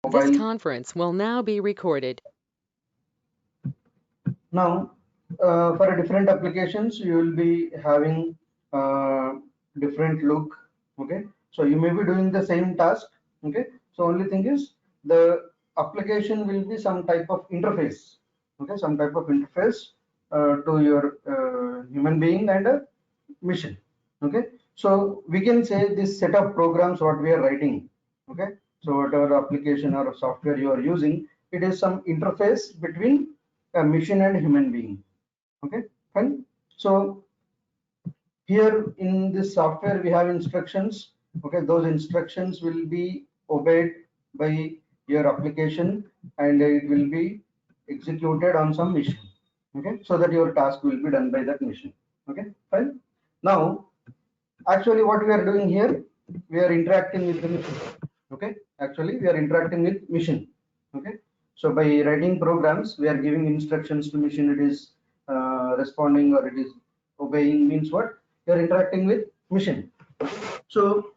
This mobile. conference will now be recorded. Now, for different applications, you will be having different look. Okay, so you may be doing the same task. Okay, so only thing is the application will be some type of interface. Okay, some type of interface to your human being and a mission. Okay, so we can say this set of programs what we are writing. Okay, so whatever application or software you are using, it is some interface between a machine and human being. Okay, fine. So here in this software we have instructions. Okay, those instructions will be obeyed by your application and it will be executed on some mission. Okay, so that your task will be done by that mission. Okay, fine. Now actually what we are doing here, we are interacting with the mission. Okay, actually we are interacting with mission. Okay, so by writing programs we are giving instructions to machine, it is responding or it is obeying, means what, you are interacting with mission. So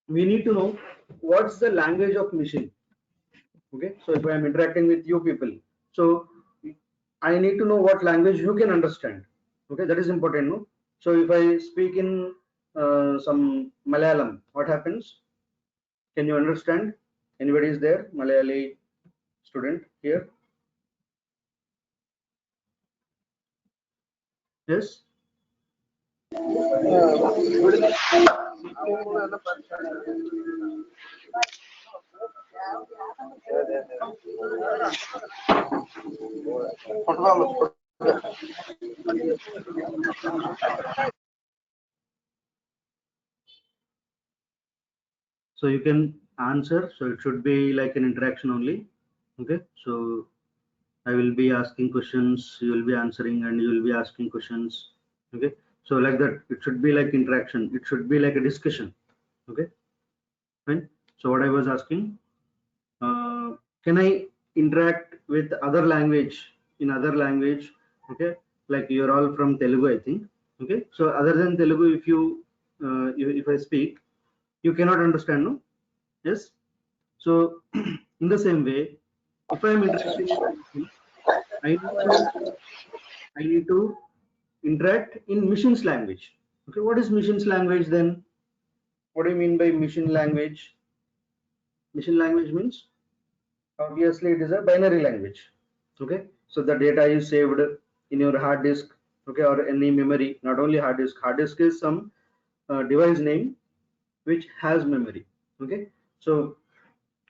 we need to know what's the language of machine. Okay, so if I am interacting with you people, so I need to know what language you can understand. Okay, that is important, no? So if I speak in some Malayalam, what happens? Can you understand? Anybody is there, Malayali student here? Yes. So you can answer. So it should be like an interaction only. Okay. So I will be asking questions, you will be answering, and you will be asking questions. Okay. So like that, it should be like interaction. It should be like a discussion. Okay. Fine. So what I was asking, can I interact with other language in other language? Okay. Like you're all from Telugu, I think. Okay. So other than Telugu, if you if I speak, you cannot understand, no? Yes. So in the same way, if I am interacting with people, I need to I need to interact in machine's language. Okay, what is machine's language then? What do you mean by machine language? Machine language means obviously it is a binary language. Okay, so the data is saved in your hard disk. Okay, or any memory. Not only hard disk. Hard disk is some device name which has memory. Okay, so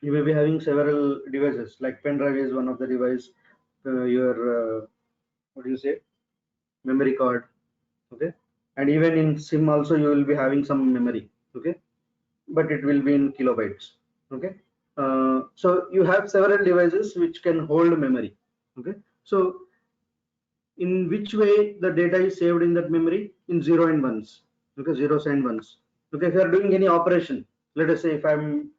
you may be having several devices, like pen drive is one of the device. Your what do you say, memory card. Okay, and even in sim also you will be having some memory. Okay, but it will be in kilobytes. Okay, so you have several devices which can hold memory. Okay, so in which way the data is saved in that memory? In 0 and 1s. Okay, zeros and ones. Okay, if you are doing any operation, let us say if I'm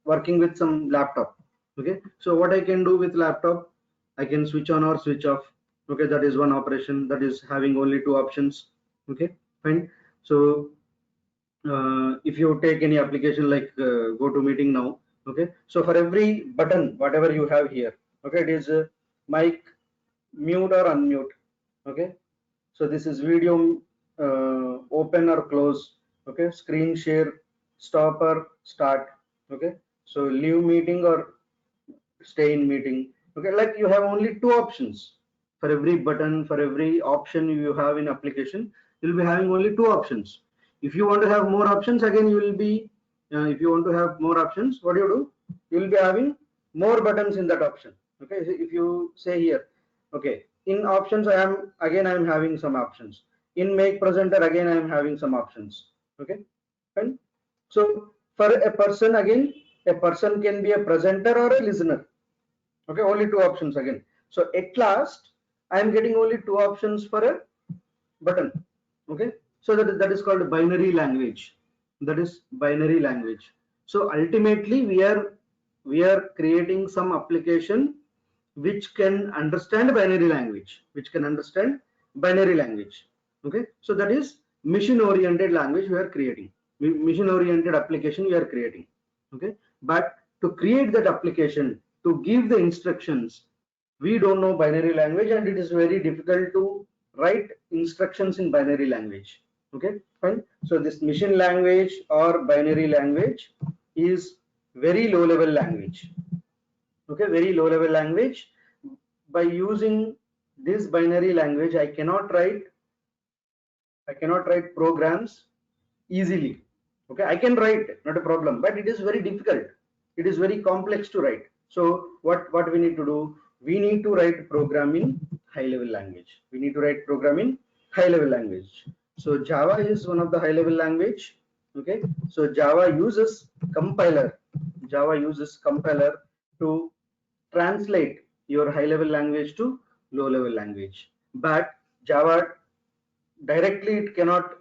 working with some laptop. Okay, so what I can do with laptop, I can switch on or switch off. Okay, that is one operation that is having only two options. Okay, fine. So if you take any application like go to meeting now. Okay, so for every button whatever you have here, okay, it is mic, mute or unmute. Okay, so this is video, open or close. Okay, screen share, stop or start. Okay, so leave meeting or stay in meeting. Okay, like you have only two options for every button, for every option you have in application, you'll be having only two options. If you want to have more options, again you will be if you want to have more options, what do? You will be having more buttons in that option. Okay, so if you say here, okay, in options I am having some options. In make presenter, again I am having some options. Okay, fine. So for a person, again a person can be a presenter or a listener. Okay, only two options again. So at last I am getting only two options for a button. Okay, so that is called binary language. That is binary language. So ultimately we are creating some application which can understand binary language, Okay, so that is mission oriented language we are creating, mission oriented application we are creating. Okay, But to create that application, to give the instructions, we don't know binary language, and it is very difficult to write instructions in binary language. Okay, fine. So this machine language or binary language is very low level language. Okay, very low level language. By using this binary language, I cannot write programs easily. Okay, I can write, not a problem, but it is very difficult. It is very complex to write. So what we need to do? We need to write program in high level language. We need to write program in high level language. So Java is one of the high level language. Okay, so Java uses compiler. Java uses compiler to translate your high level language to low level language. But Java directly, it cannot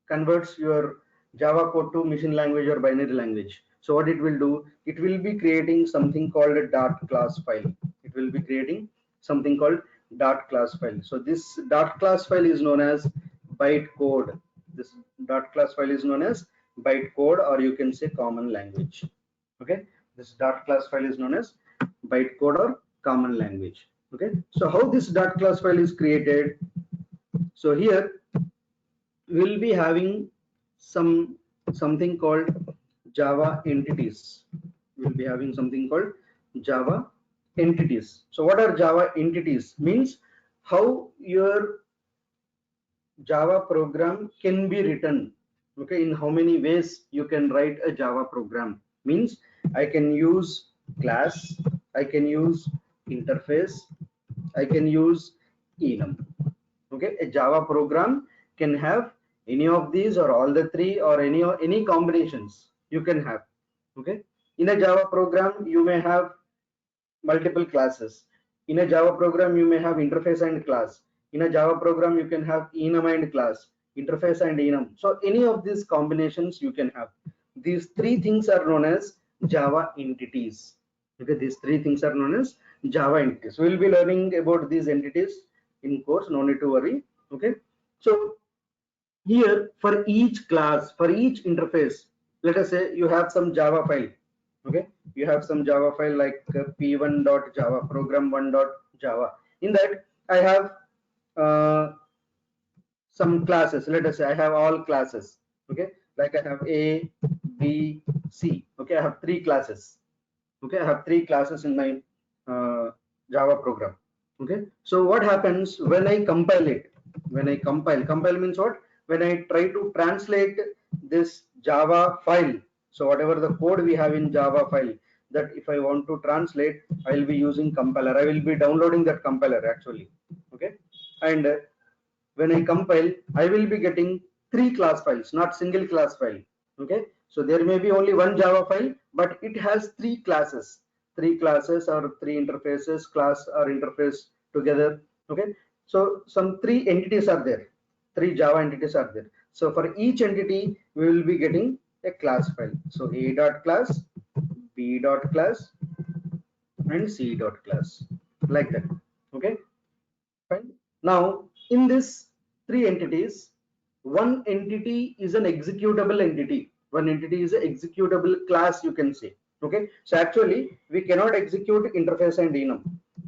converts your Java code to machine language or binary language. So what it will do, it will be creating something called a dot class file. It will be creating something called dot class file. So this dot class file is known as bytecode. This dot class file is known as bytecode, or you can say common language. Okay, this dot class file is known as bytecode or common language. Okay, so how this dot class file is created? So here we'll be having something called Java entities. We'll be having something called Java entities. So what are Java entities? Means how your Java program can be written. Okay, in how many ways you can write a Java program. Means I can use class, I can use interface, I can use enum. Okay, a Java program can have any of these or all the three, or any combinations you can have. Okay, in a Java program you may have multiple classes. In a Java program you may have interface and class. In a Java program you can have enum and class, interface and enum. So any of these combinations you can have. These three things are known as Java entities. Okay, these three things are known as Java entities. We will be learning about these entities in course, no need to worry. Okay, so here for each class, for each interface, let us say you have some Java file. Okay, you have some Java file like p1.java, program1.java. In that I have some classes. Let us say I have all classes. Okay, like I have A, B, C. Okay, I have three classes. Okay, I have three classes in my Java program. Okay, so what happens when I compile it? When I compile means what? When I try to translate this Java file, so whatever the code we have in Java file, that if I want to translate, I will be using compiler. I will be downloading that compiler actually. Okay, and when I compile, I will be getting three class files, not single class file. Okay, so there may be only one Java file, but it has three classes or three interfaces, class or interface together. Okay, so some three entities are there, three Java entities are there. So for each entity, we will be getting a class file. So A dot class, B dot class, and C dot class, like that. Okay, fine. Now in this three entities, one entity is an executable entity. One entity is an executable class, you can say. Okay, so actually we cannot execute interface and enum.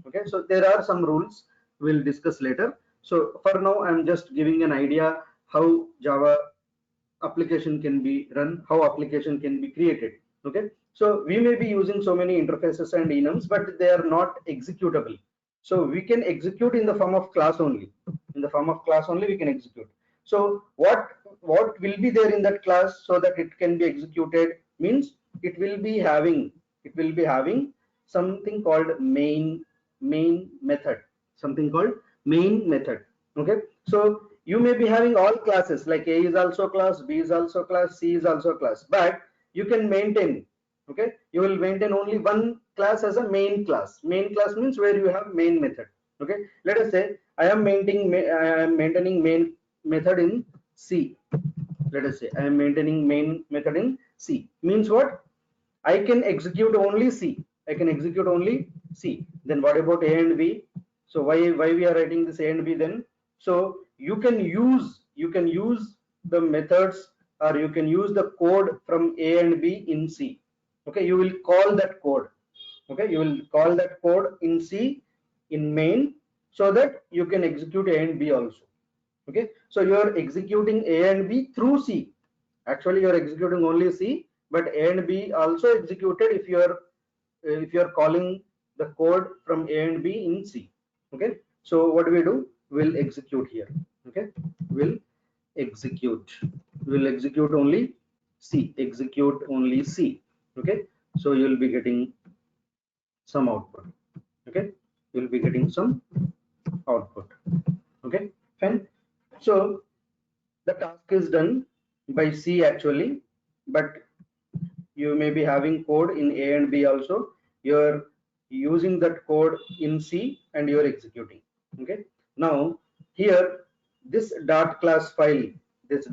Okay, so there are some rules we'll discuss later. So for now I'm just giving an idea how Java application can be run, how application can be created. Okay, so we may be using so many interfaces and enums, but they are not executable. So we can execute in the form of class only. In the form of class only we can execute. So what will be there in that class so that it can be executed? Means it will be having something called main method, something called main method. Okay, so you may be having all classes, like A is also class, B is also class, C is also class, but you can maintain, okay, you will maintain only one class as a main class. Main class means where you have main method. Okay, let us say I am maintaining main method in C. Let us say I am maintaining main method in C. Means what? I can execute only C. I can execute only C. Then what about A and B? So why we are writing this A and B then? So you can use the methods, or you can use the code from A and B in C. Okay, you will call that code. Okay, you will call that code in C in main, so that you can execute A and B also. Okay, so you are executing A and B through C. Actually, you are executing only C, but A and B also executed if you are calling the code from A and B in C. Okay, so what do? We'll execute here. Okay, we'll execute. We'll execute only C. Execute only C. Okay, so you'll be getting some output. Okay, you'll be getting some output. Okay, fine. So the task is done by C actually, but you may be having code in A and B also. You're using that code in C and you're executing. Okay, now here this dot class file, is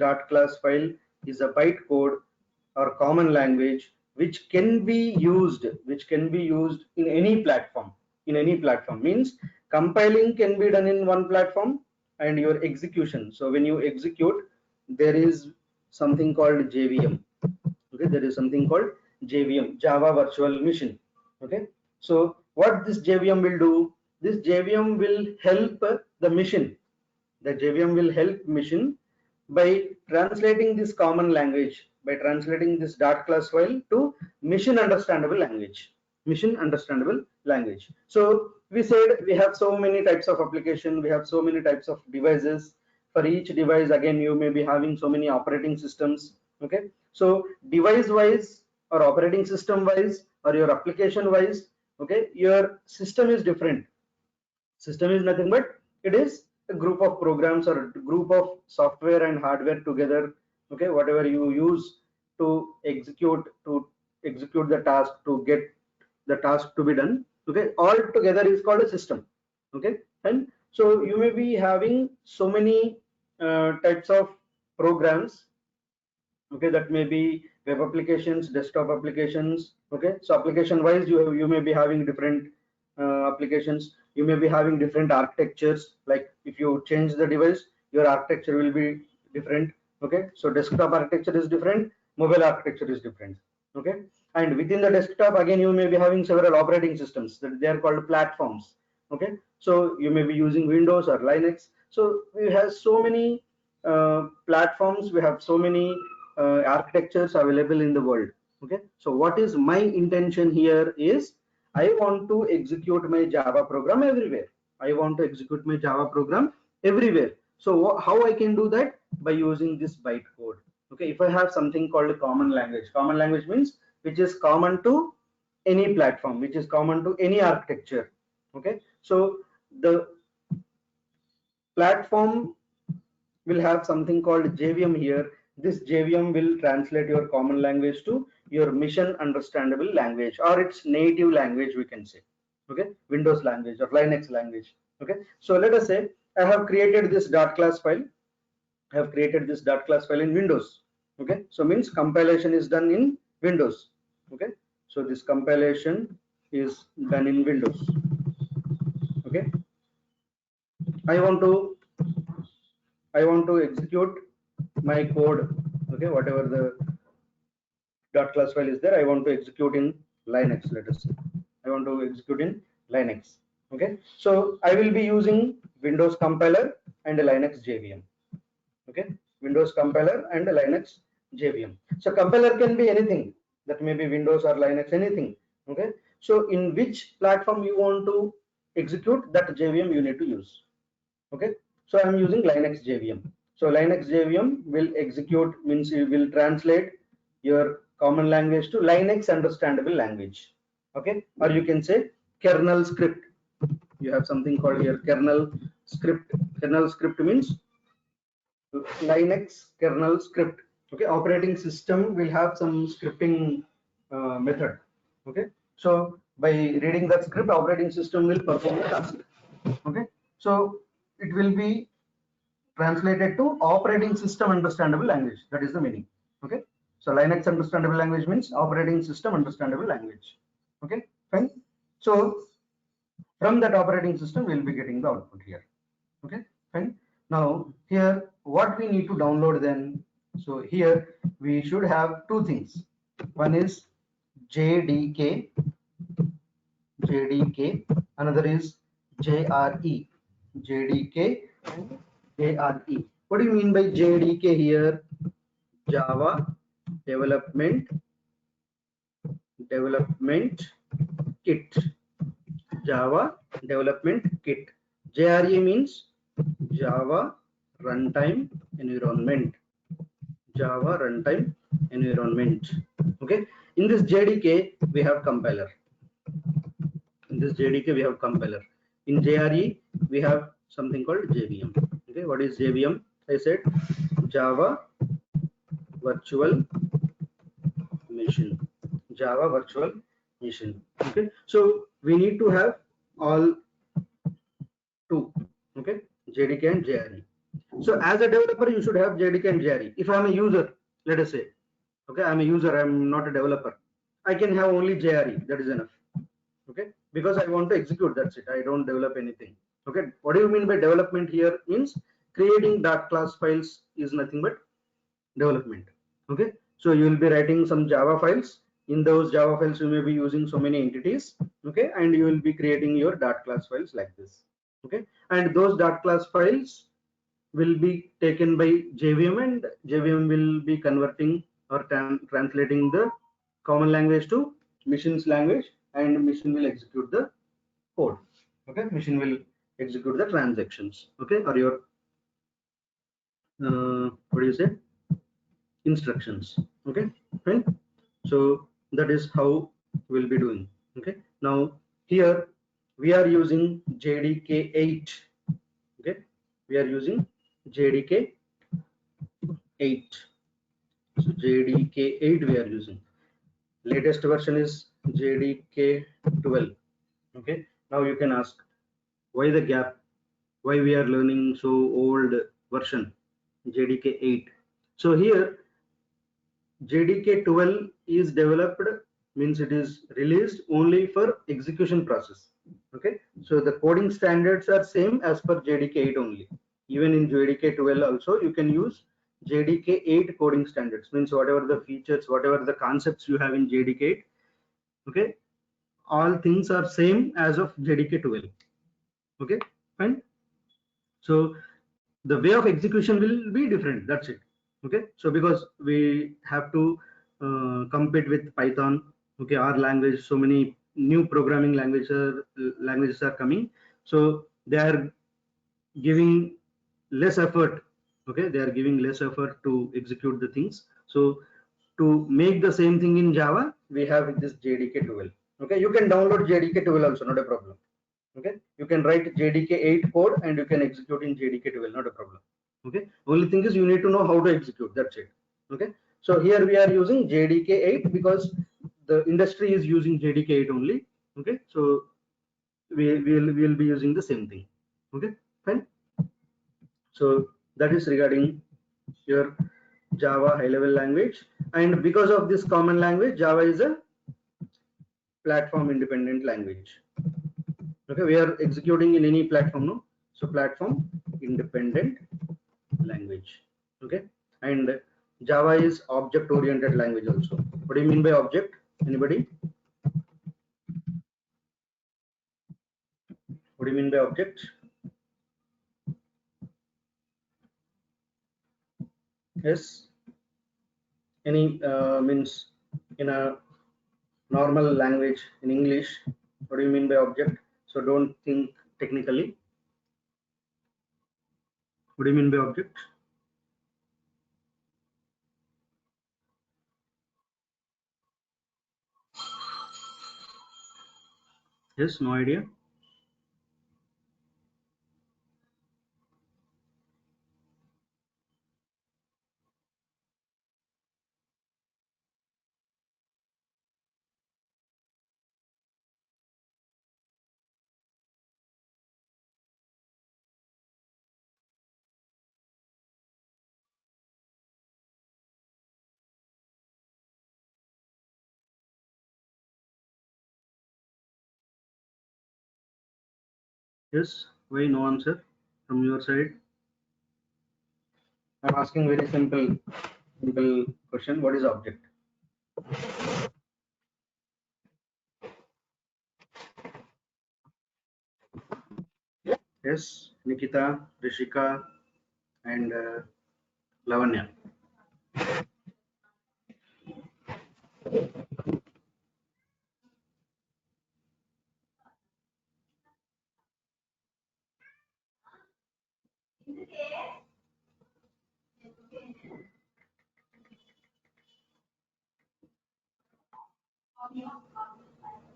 a bytecode or common language which can be used in any platform. In any platform means compiling can be done in one platform, and your execution, so when you execute, there is something called JVM. Okay, there is something called JVM, Java Virtual Machine. Okay, so what this JVM will do, this JVM will help the machine. The JVM will help machine by translating this common language, by translating this dot class file to machine understandable language. Machine understandable language. So we said we have so many types of application, we have so many types of devices. For each device, again, you may be having so many operating systems. Okay, so device wise or operating system wise or your application wise, okay, your system is different. System is nothing but it is a group of programs or a group of software and hardware together. Okay, whatever you use to execute the task, to get the task to be done. Okay, all together is called a system. Okay, and so you may be having so many types of programs. Okay, that may be web applications, desktop applications. Okay, so application wise, you may be having different applications. You may be having different architectures, like if you change the device, your architecture will be different. Okay, so desktop architecture is different, mobile architecture is different. Okay, and within the desktop, again, you may be having several operating systems that they are called platforms. Okay, so you may be using Windows or Linux. So we have so many platforms, we have so many architectures available in the world. Okay, so what is my intention here is I want to execute my Java program everywhere. I want to execute my Java program everywhere. So how I can do that? By using this bytecode. Okay, if I have something called a common language. Common language means which is common to any platform, which is common to any architecture. Okay, so the platform will have something called JVM here. This JVM will translate your common language to your mission understandable language, or its native language, we can say. Okay, Windows language or Linux language. Okay, so let us say I have created this dot class file. I have created this dot class file in Windows. Okay, so means compilation is done in Windows. Okay, so this compilation is done in Windows. Okay, I want to execute my code. Okay, whatever the dot class file is there, I want to execute in Linux. Let us say I want to execute in Linux. Okay, so I will be using Windows compiler and Linux JVM. Okay, Windows compiler and Linux JVM. So compiler can be anything, that may be Windows or Linux, anything. Okay, so in which platform you want to execute, that JVM you need to use. Okay, so I'm using Linux JVM. So Linux JVM will execute, means it will translate your common language to Linux understandable language. Okay, or you can say kernel script. You have something called here kernel script. Kernel script means Linux kernel script. Okay, operating system will have some scripting method. Okay, so by reading that script, operating system will perform the task. Okay, so it will be translated to operating system understandable language. That is the meaning. Okay, so Linux understandable language means operating system understandable language. Okay, fine. So from that operating system, we'll be getting the output here. Okay, fine. Now here, what we need to download then? So here we should have two things. One is JDK, another is JRE, JDK and JRE. What do you mean by JDK here? Java Development Kit. Java Development Kit. JRE means Java Runtime Environment. Java Runtime Environment. Okay. In this JDK, we have compiler. In JRE, we have something called JVM. Okay. What is JVM? I said Java Virtual Machine. Java Virtual Machine. Okay. So we need to have all two. Okay. JDK and JRE. So as a developer, you should have JDK and JRE. If I'm a user, let us say, okay, I'm a user, I'm not a developer, I can have only JRE, that is enough. Okay, because I want to execute, that's it. I don't develop anything. Okay, what do you mean by development here? Means creating .class files is nothing but development. Okay, so you will be writing some Java files. In those Java files, you may be using so many entities. Okay, and you will be creating your .class files like this. Okay, and those .class files will be taken by JVM, and JVM will be converting or translating the common language to machine's language, and machine will execute the code. Okay, machine will execute the transactions. Okay, or your what do you say, instructions. Okay, fine. So that is how we'll be doing. Okay, now here we are using JDK 8. Okay, we are using JDK 8. So JDK 8 we are using. Latest version is JDK 12. Okay, now you can ask, why the gap? Why we are learning so old version, JDK 8? So here JDK 12 is developed, means it is released only for execution process. Okay, so the coding standards are same as per JDK 8 only. Even in JDK 12 also you can use JDK 8 coding standards, means whatever the features, whatever the concepts you have in JDK 8, okay, all things are same as of JDK 12. Okay, fine. So the way of execution will be different, that's it. Okay, so because we have to compete with Python, okay, our language, so many new programming languages are coming, so they are giving less effort. Okay, they are giving less effort to execute the things. So to make the same thing in Java, we have this JDK 12. Okay, you can download JDK 12 also, not a problem. Okay, you can write JDK 8 code and you can execute in JDK 12, not a problem. Okay, only thing is you need to know how to execute, that's it. Okay, so here we are using JDK 8 because the industry is using JDK 8 only. Okay, so we'll be using the same thing. Okay, fine. So that is regarding your Java high level language, and because of this common language, Java is a platform independent language. Okay, we are executing in any platform, no? So platform independent language. Okay, and Java is object oriented language also. What do you mean by object? Anybody? What do you mean by object? Yes, any means in a normal language, in English, what do you mean by object? So don't think technically. What do you mean by object? Yes, no idea. Yes, why no answer from your side? I'm asking very simple question. What is object? Yes, Nikita, Rishika, and Lavanya.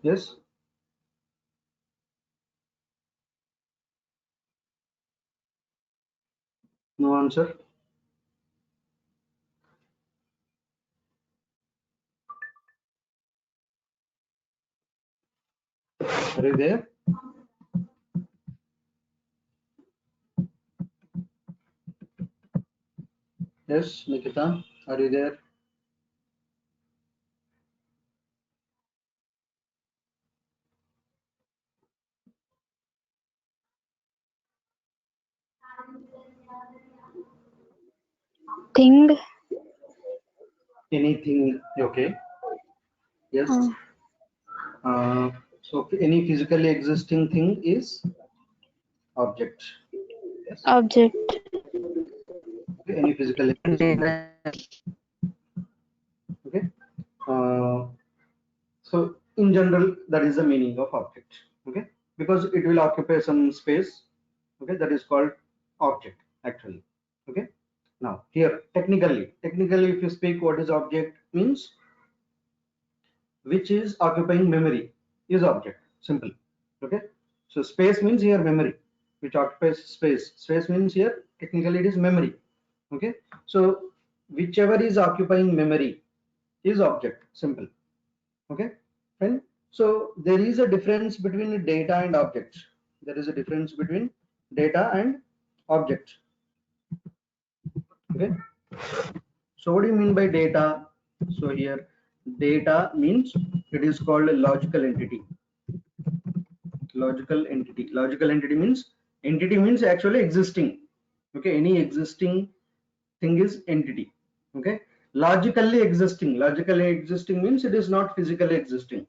Yes. No answer. Are you there? Yes, Nikita, are you there? Thing. Anything? Okay. Yes. uh, So any physically existing thing is object. Yes. Object. Okay. Any physically existing thing. Okay. Uh, so in general, that is the meaning of object. Okay. Because it will occupy some space. Okay. That is called object actually. Okay. Now here technically, if you speak, what is object means, which is occupying memory is object. Simple. Okay. So space means here memory, which occupies space. Space means here technically it is memory. Okay. So whichever is occupying memory is object. Simple. Okay. Fine. So there is a difference between data and object. There is a difference between data and object. Okay. So what do you mean by data? So here data means it is called a logical entity. Logical entity means actually existing. Okay, any existing thing is entity. Okay, logically existing means it is not physically existing.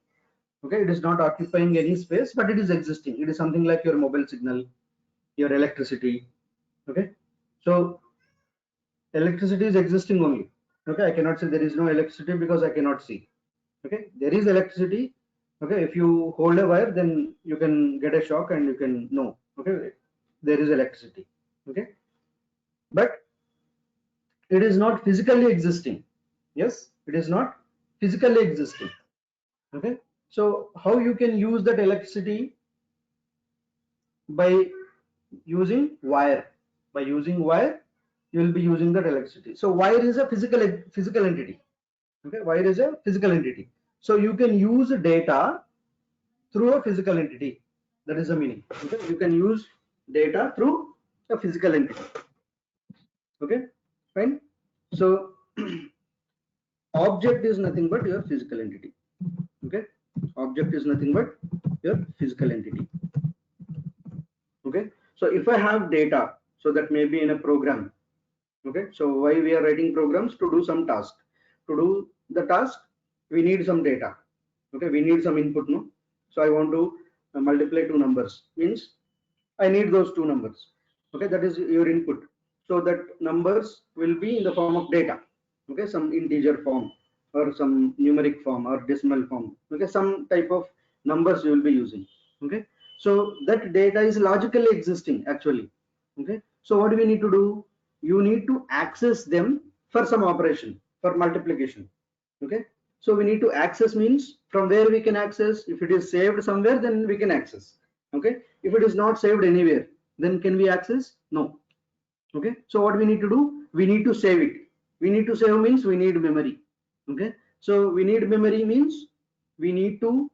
Okay, it is not occupying any space, but it is existing. It is something like your mobile signal, your electricity. Okay, so electricity is existing only. Okay, I cannot say there is no electricity because I cannot see. Okay, there is electricity. Okay, if you hold a wire, then you can get a shock and you can know. Okay, there is electricity. Okay, but it is not physically existing. Yes, it is not physically existing. Okay, so how you can use that electricity? By using wire. By using wire, you will be using that electricity. So wire is a physical entity. Okay, wire is a physical entity. So you can use data through a physical entity. That is the meaning. Okay, you can use data through a physical entity. Okay, fine. So object is nothing but your physical entity. Okay, object is nothing but your physical entity. Okay, so if I have data, so that may be in a program. Okay, so why we are writing programs? To do some task. To do the task, we need some data. Okay, we need some input. No, so I want to multiply two numbers, means I need those two numbers. Okay, that is your input. So that numbers will be in the form of data. Okay, some integer form or some numeric form or decimal form. Okay, some type of numbers you will be using. Okay, so that data is logically existing actually. Okay, so what do we need to do? You need to access them for some operation, for multiplication. Okay, so we need to access means from where we can access. If it is saved somewhere, then we can access. Okay, if it is not saved anywhere, then can we access? No. Okay, so what we need to do? We need to save it. We need to save means we need memory. Okay, so we need memory means we need to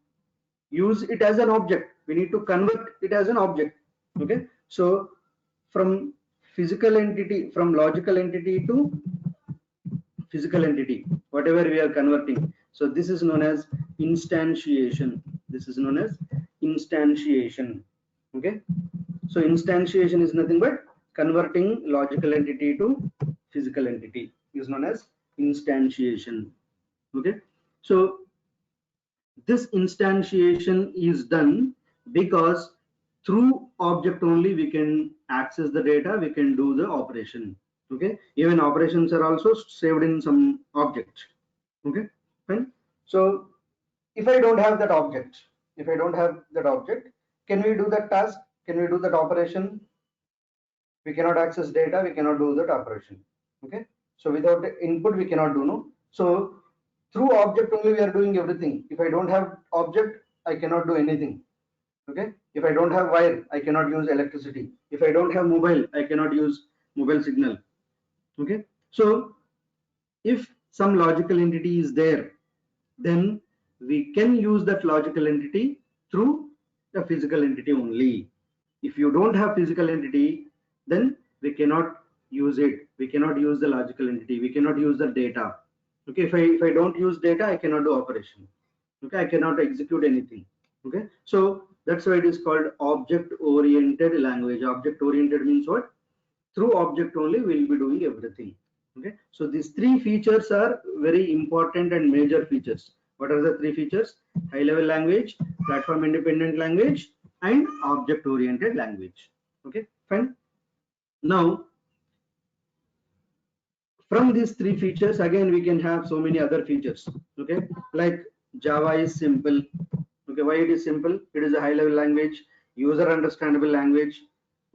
use it as an object. We need to convert it as an object. Okay, so from physical entity, from logical entity to physical entity, whatever we are converting. So this is known as instantiation. This is known as instantiation. Okay, so instantiation is nothing but converting logical entity to physical entity is known as instantiation. Okay, so this instantiation is done because through object only we can access the data, we can do the operation. Okay, even operations are also saved in some object. Okay, fine. So if I don't have that object, can we do that task? Can we do that operation? We cannot access data, we cannot do that operation. Okay, so without the input we cannot do. No, so through object only we are doing everything. If I don't have object, I cannot do anything. Okay, if I don't have wire, I cannot use electricity. If I don't have mobile, I cannot use mobile signal. Okay, so if some logical entity is there, then we can use that logical entity through the physical entity only. If you don't have physical entity, then we cannot use it. We cannot use the logical entity. We cannot use the data. Okay, if I don't use data, I cannot do operation. Okay, I cannot execute anything. Okay, so that's why it is called object oriented language. Object oriented means what? Through object only we will be doing everything. Okay, so these three features are very important and major features. What are the three features? High level language, platform independent language, and object oriented language. Okay, fine. Now from these three features, again we can have so many other features. Okay, like Java is simple. Okay, why it is simple? It is a high level language, user understandable language.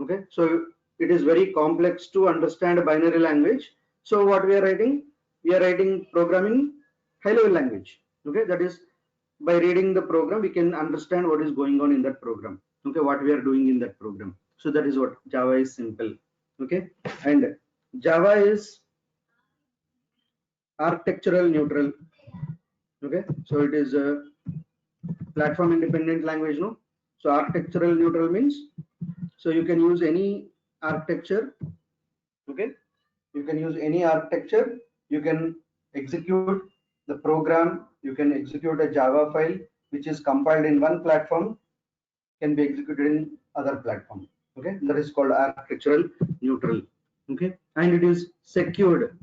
Okay, so it is very complex to understand a binary language. So what we are writing? We are writing programming high level language. Okay, that is by reading the program we can understand what is going on in that program. Okay, what we are doing in that program. So that is what Java is simple. Okay, and Java is architectural neutral. Okay, so it is a platform independent language. No, so architectural neutral means, so you can use any architecture. Okay, you can use any architecture, you can execute the program, you can execute a Java file which is compiled in one platform, can be executed in other platform. Okay, that is called architectural neutral. Okay, and it is secured.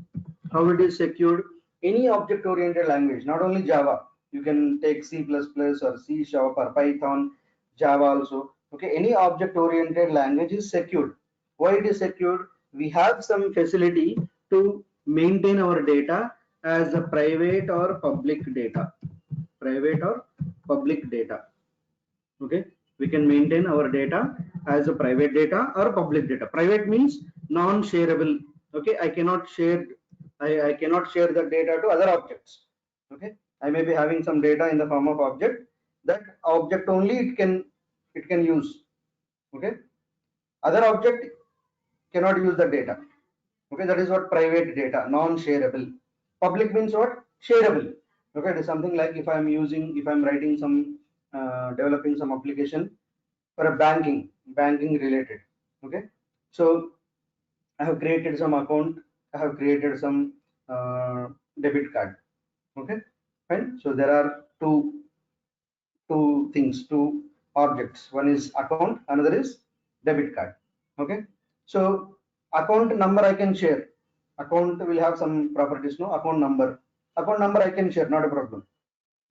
How it is secured? Any object oriented language, not only Java, you can take C++ or C# or Python, Java also. Okay, any object oriented language is secured. Why it is secured? We have some facility to maintain our data as a private or public data. Private or public data. Okay, we can maintain our data as a private data or public data. Private means non-shareable. Okay, I cannot share the data to other objects. Okay, I may be having some data in the form of object. That object only it can use. Okay, other object cannot use the data. Okay, that is what private data, non-shareable. Public means what? Shareable. Okay, it is something like if I'm writing some developing some application for a banking related. Okay, so I have created some account, I have created some debit card. Okay, fine. So there are two objects. One is account, another is debit card. Okay, so account number I can share. Account will have some properties. No, account number I can share, not a problem.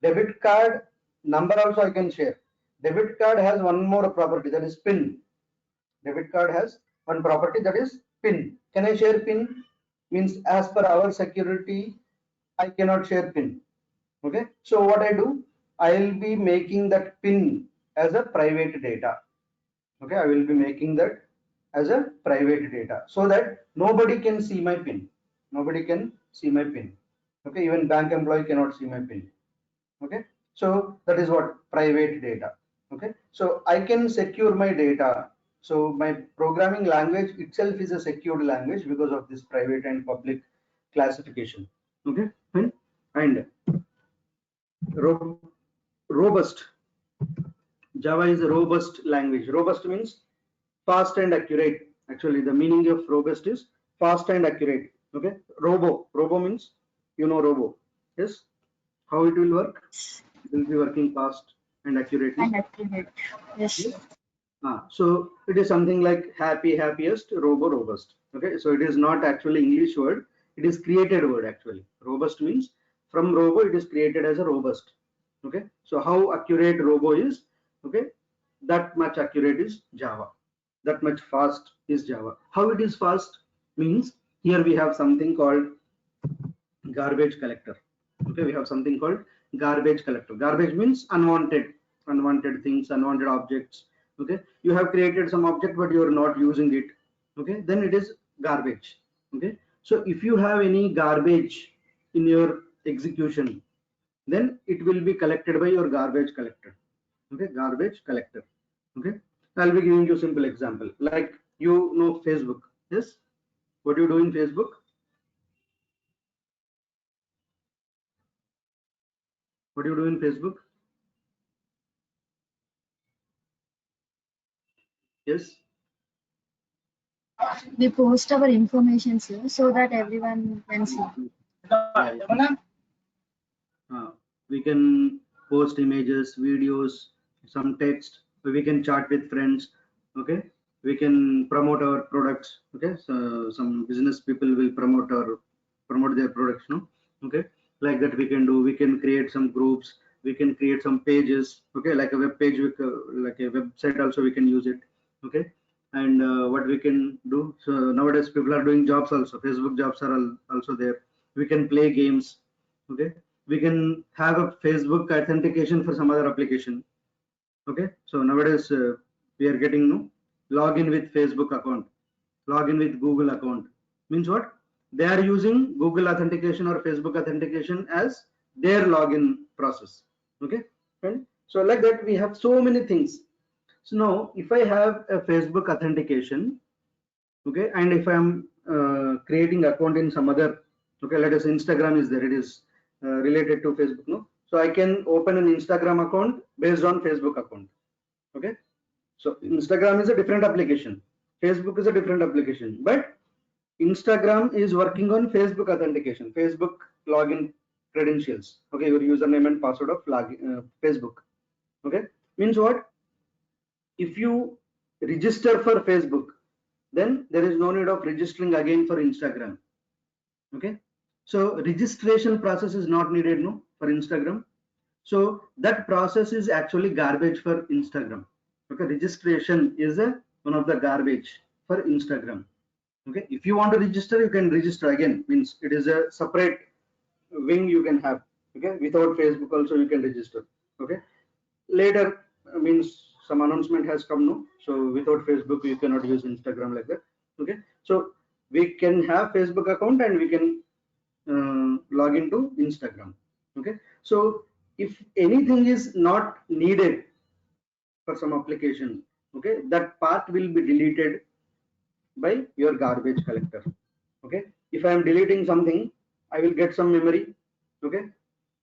Debit card number also I can share. Debit card has one more property, that is PIN. Debit card has one property, that is PIN. Can I share PIN? Means as per our security, I cannot share PIN. Okay, so what I do, I will be making that PIN as a private data. Okay, I will be making that as a private data so that nobody can see my PIN. Nobody can see my PIN. Okay, even bank employee cannot see my PIN. Okay, so that is what private data. Okay, so I can secure my data. So my programming language itself is a secured language because of this private and public classification. Okay, and robust. Java is a robust language. Robust means fast and accurate. Actually, the meaning of robust is fast and accurate. Okay, robo means, you know, robo. Yes, how it will work? It will be working fast and accurately. And accurate. Yes. So it is something like happy, happiest, robust. Okay, so it is not actually English word, it is created word actually. Robust means from robo it is created as a robust. Okay, so how accurate robo is? Okay, that much accurate is Java. That much fast is Java. How it is fast means here we have something called garbage collector. Okay, we have something called garbage collector. Garbage means unwanted things, unwanted objects. Okay, you have created some object but you are not using it. Okay, then it is garbage. Okay, so if you have any garbage in your execution, then it will be collected by your garbage collector. Okay, garbage collector. Okay, I'll be giving you a simple example. Like, you know Facebook. Yes, what do you do in Facebook? What do you do in Facebook? Yes. We post our information, sir, so that everyone can see. Yeah. We can post images, videos, some text. We can chat with friends. Okay, we can promote our products. Okay, so some business people will promote their products. No, okay, like that we can do. We can create some groups. We can create some pages. Okay, like a web page, like a website. Also, we can use it. Okay, and what we can do. So nowadays people are doing jobs also. Facebook jobs are also there. We can play games. Okay, we can have a Facebook authentication for some other application. Okay, so nowadays we are getting login with Facebook account, login with Google account. Means what? They are using Google authentication or Facebook authentication as their login process. Okay, and so like that we have so many things. So now if I have a Facebook authentication, okay, and if I'm creating account in some other, okay, let us Instagram is there, it is related to Facebook, no, so I can open an Instagram account based on Facebook account. Okay, so Instagram is a different application, Facebook is a different application, but Instagram is working on Facebook authentication, Facebook login credentials. Okay, your username and password of Facebook. Okay, means what? If you register for Facebook, then there is no need of registering again for Instagram. Okay, so registration process is not needed, no, for Instagram. So that process is actually garbage for Instagram. Okay, registration is one of the garbage for Instagram. Okay, if you want to register, you can register again, means it is a separate wing you can have. Okay, without Facebook also you can register. Okay, later means some announcement has come, no, so without Facebook you cannot use Instagram, like that. Okay, so we can have Facebook account and we can log into Instagram. Okay, so if anything is not needed for some application, okay, that part will be deleted by your garbage collector. Okay, if I am deleting something, I will get some memory. Okay,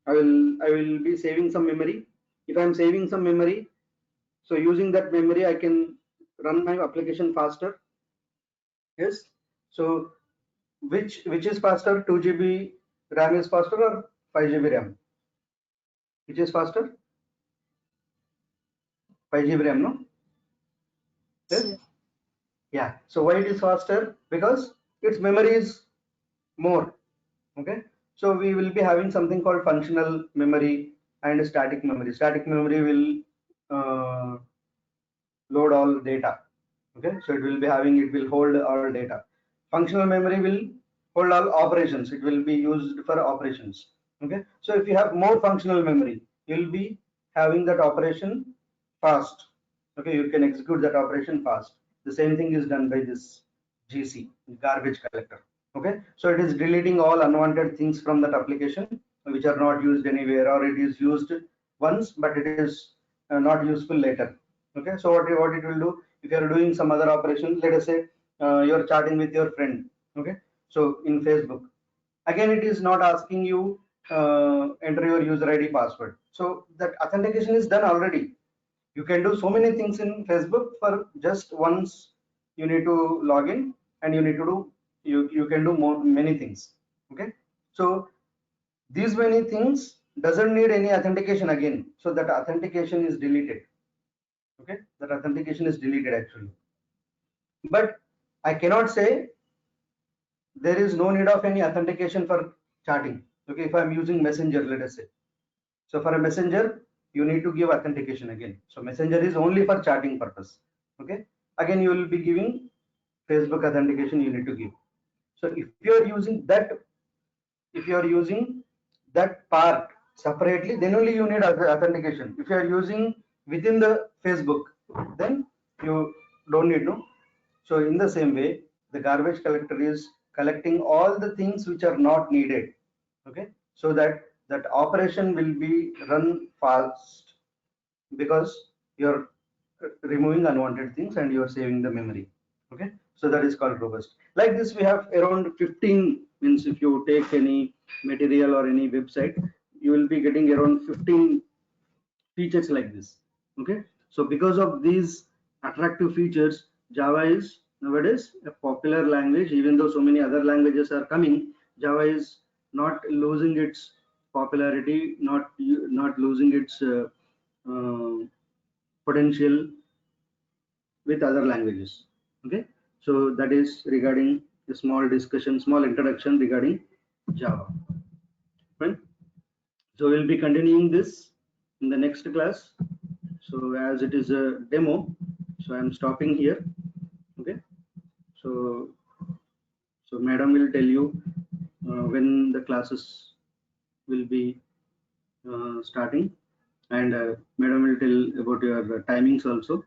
I will be saving some memory. If I am saving some memory, so using that memory I can run my application faster. Yes, so which is faster, 2 GB RAM is faster or 5 GB RAM? Which is faster? 5 GB RAM, no? Yes? Yeah, so why it is faster? Because its memory is more. Okay, so we will be having something called functional memory and static memory. Static memory will load all data. Okay, so it will hold all data. Functional memory will hold all operations, it will be used for operations. Okay, so if you have more functional memory, you will be having that operation fast. Okay, you can execute that operation fast. The same thing is done by this GC, garbage collector. Okay, so it is deleting all unwanted things from that application which are not used anywhere, or it is used once but it is not useful later. Okay, so what it will do, if you are doing some other operation, let us say you are chatting with your friend. Okay, so in Facebook, again it is not asking you enter your user ID password, so that authentication is done already. You can do so many things in Facebook for just once. You need to log in and you need to do, you can do many things. Okay, so these many things doesn't need any authentication again, so that authentication is deleted. Okay, that authentication is deleted actually, but I cannot say there is no need of any authentication for chatting. Okay, if I'm using Messenger, let us say, so for a Messenger you need to give authentication again. So Messenger is only for chatting purpose. Okay. Again, you will be giving Facebook authentication. You need to give. So if you are using that part separately, then only you need authentication. If you are using within the Facebook, then you don't need to. So in the same way, the garbage collector is collecting all the things which are not needed. Okay, so that operation will be run fast, because you're removing unwanted things and you're saving the memory. Okay, so that is called robust. Like this, we have around 15, means if you take any material or any website, you will be getting around 15 features like this. Okay, so because of these attractive features, Java is nowadays a popular language. Even though so many other languages are coming, Java is not losing its popularity, not losing its potential with other languages. Okay, so that is regarding a small discussion, small introduction regarding Java. Fine. So we'll be continuing this in the next class. So as it is a demo, so I'm stopping here. Okay, so madam will tell you when the classes will be starting, and madam will tell about your timings also.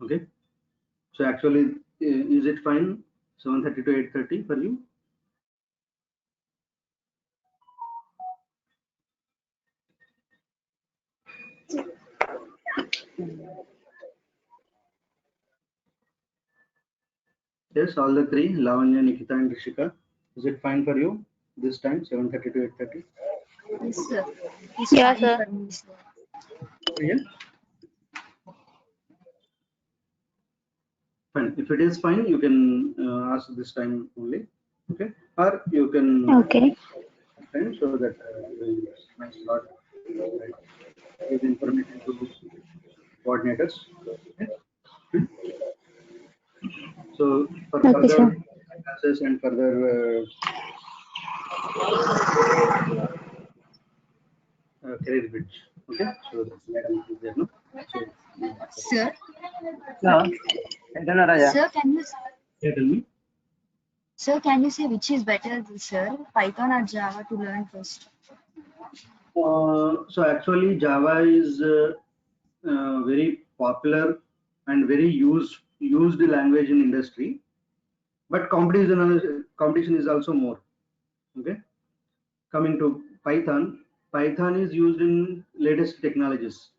Okay, so actually, is it fine 7:30 to 8:30 for you? Yes, all the three, Lavanya, Nikita and Rishika. Is it fine for you this time 7:30 to 8:30? Yes, sir. It's Yeah, fine sir. for me, sir. Yeah, fine. If it is fine, you can ask this time only. Okay, or you can Okay. time, so that we might not give information to coordinators. Okay. So for Okay, further sir. classes and further career bridge. Okay, so that's madam is there, no? So Sir, Yeah. Raja. sir, can you yeah, tell me. say which is better, sir, Python or Java to learn first? So actually, Java is very popular and very used language in industry, but competition is also more. Okay, coming to Python is used in latest technologies.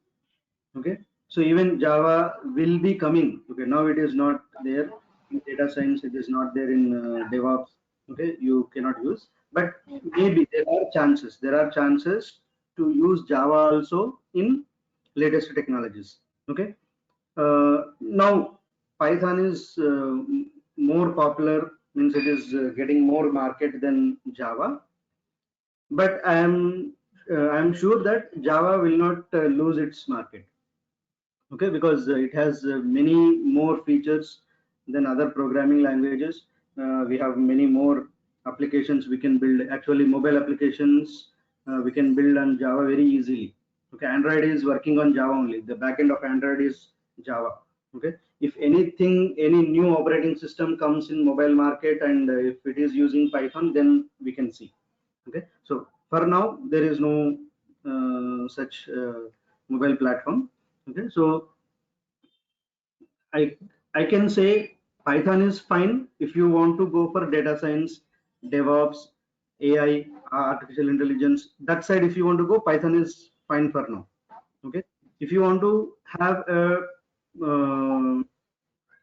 Okay, so even Java will be coming. Okay, now it is not there in data science, it is not there in DevOps. Okay, you cannot use, but maybe there are chances to use Java also in latest technologies. Okay, now Python is more popular, means it is getting more market than Java, but I'm sure that Java will not lose its market. Okay, because it has many more features than other programming languages. We have many more applications we can build. Actually, mobile applications we can build on Java very easily. Okay, Android is working on Java only. The backend of Android is Java. Okay, if anything, any new operating system comes in mobile market, and if it is using Python, then we can see. Okay, so for now there is no such mobile platform. Okay, so I can say Python is fine if you want to go for data science, DevOps, AI, artificial intelligence. That side, if you want to go, Python is fine for now. Okay, if you want to have a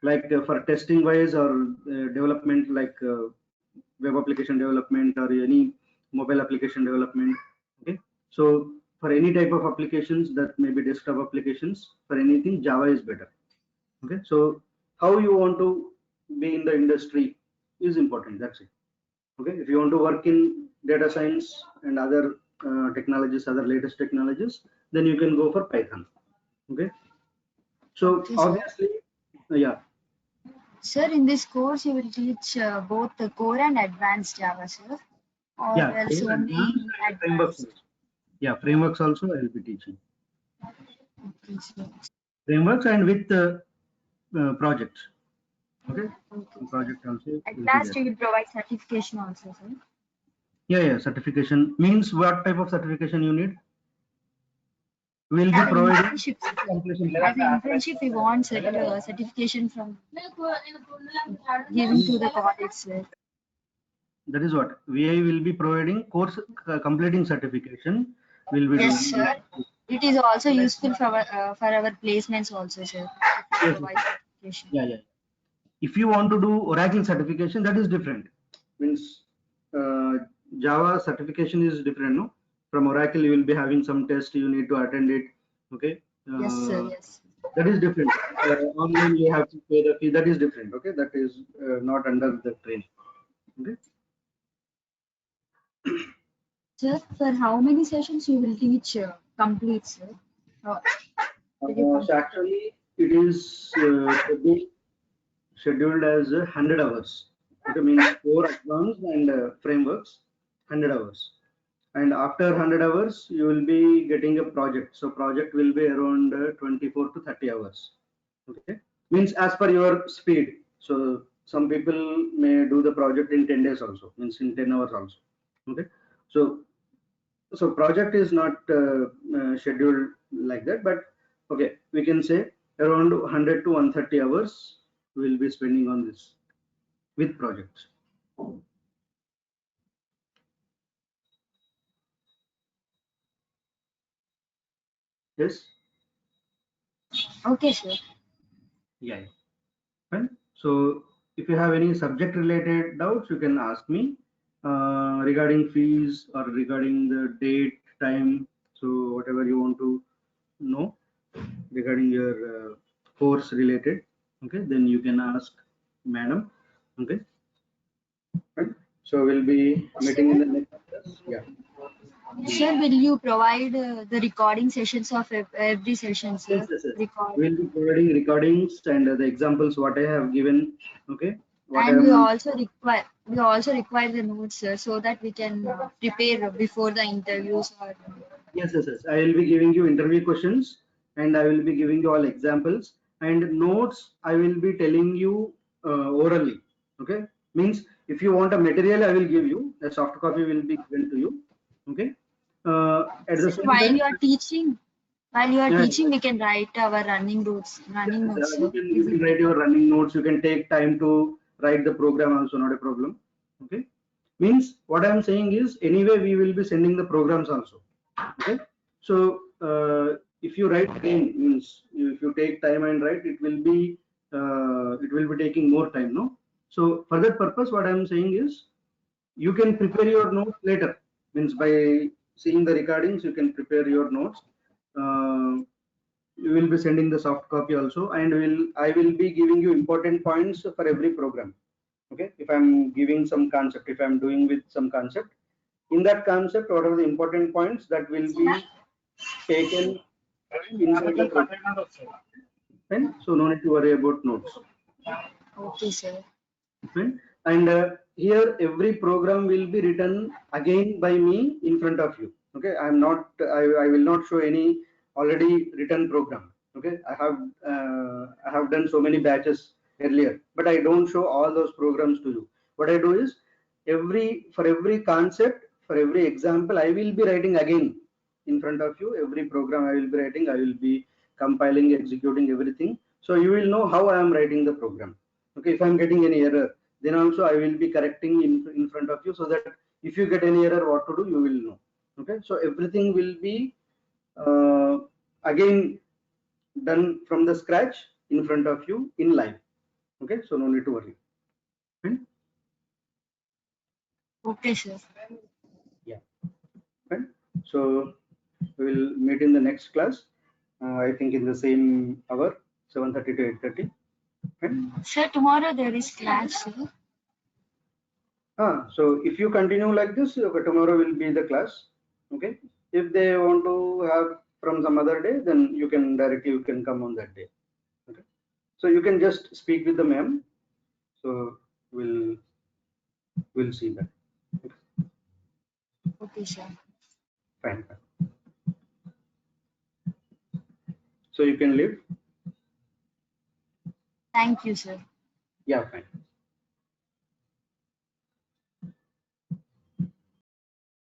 like for testing wise or development, like web application development or any mobile application development. Okay, so for any type of applications, that may be desktop applications, for anything Java is better. Okay, so how you want to be in the industry is important, that's it. Okay, if you want to work in data science and other technologies, other latest technologies, then you can go for Python. Okay, so Okay, sir. obviously, yeah. Sir, in this course, you will teach both the core and advanced Java, sir, or Yeah, else core, only advanced and frameworks advanced. also. Yeah, frameworks also I will be teaching. Okay, sir. frameworks and with projects. Okay, Okay. project also At will be last, there. you will provide certification also, sir. Yeah, certification means what type of certification you need? We will be As an providing internship, completion. as an internship, we want certification from giving to the college, sir. That is what VI will be providing course completing certification. Will be Yes, doing. sir. It is also useful for our placements also, sir. Yes, Provide certification. yeah. If you want to do Oracle certification, that is different. Means Java certification is different, no? From Oracle, you will be having some test. You need to attend it. Okay. Yes, sir. Yes. That is different. Online, you have to pay the fee. That is different. Okay, that is not under the training. Okay. Sir, for how many sessions you will teach complete, sir? Will you So actually, it is scheduled as 100 hours. It means 4 advanced and frameworks, 100 hours. And after 100 hours, you will be getting a project. So project will be around 24 to 30 hours. Okay, means as per your speed. So some people may do the project in 10 days also, means in 10 hours also. Okay, so project is not scheduled like that, but okay, we can say around 100 to 130 hours we will be spending on this with projects. Yes. Okay, sir. Yeah. Fine. So if you have any subject related doubts, you can ask me regarding fees or regarding the date, time. So whatever you want to know regarding your course related, okay, then you can ask madam. Okay. Right. So we'll be meeting in the next class. Yeah. Sir, will you provide the recording sessions of every session, sir? Yes. Record. We'll be providing recordings and the examples what I have given. Okay. What I And we am. also require the notes, sir, so that we can prepare before the interviews or. Yes. I will be giving you interview questions and I will be giving you all examples and notes. I will be telling you orally. Okay. Means if you want a material, I will give you. A soft copy will be given to you. Okay. At the Sir, same time, while you are yeah, teaching, we can write our running notes, you sir. can write your running notes. You can take time to write the program also, not a problem. Okay. Means what I am saying is anyway we will be sending the programs also. Okay. So if you write again, means if you take time and write, it will be taking more time, no? So for that purpose, what I am saying is you can prepare your notes later. Means by seeing the recordings, you can prepare your notes. You will be sending the soft copy also, and I will be giving you important points for every program. Okay, if I'm giving some concept, if I'm doing with some concept, in that concept, what are the important points that will be taken inside the program? Fine. So no need to worry about notes. Okay, sir. Fine. And here every program will be written again by me in front of you. Okay, I'm not. I will not show any already written program. Okay, I have done so many batches earlier, but I don't show all those programs to you. What I do is for every concept, for every example, I will be writing again in front of you. Every program I will be writing, I will be compiling, executing everything. So you will know how I am writing the program. Okay, if I'm getting any error, then also I will be correcting in front of you, so that if you get any error, what to do, you will know. Okay, so everything will be again done from the scratch in front of you in live. Okay, so no need to worry. Fine? Okay, sir. Yeah. Fine. So we will meet in the next class. I think in the same hour, 7:30 to 8:30. Fine. Sir, tomorrow there is class, sir. So if you continue like this, okay, tomorrow will be the class. Okay. If they want to have from some other day, then you can come on that day. Okay. So you can just speak with the ma'am. So we'll see that. Okay, sir. Fine. So you can leave. Thank you, sir. Yeah, fine.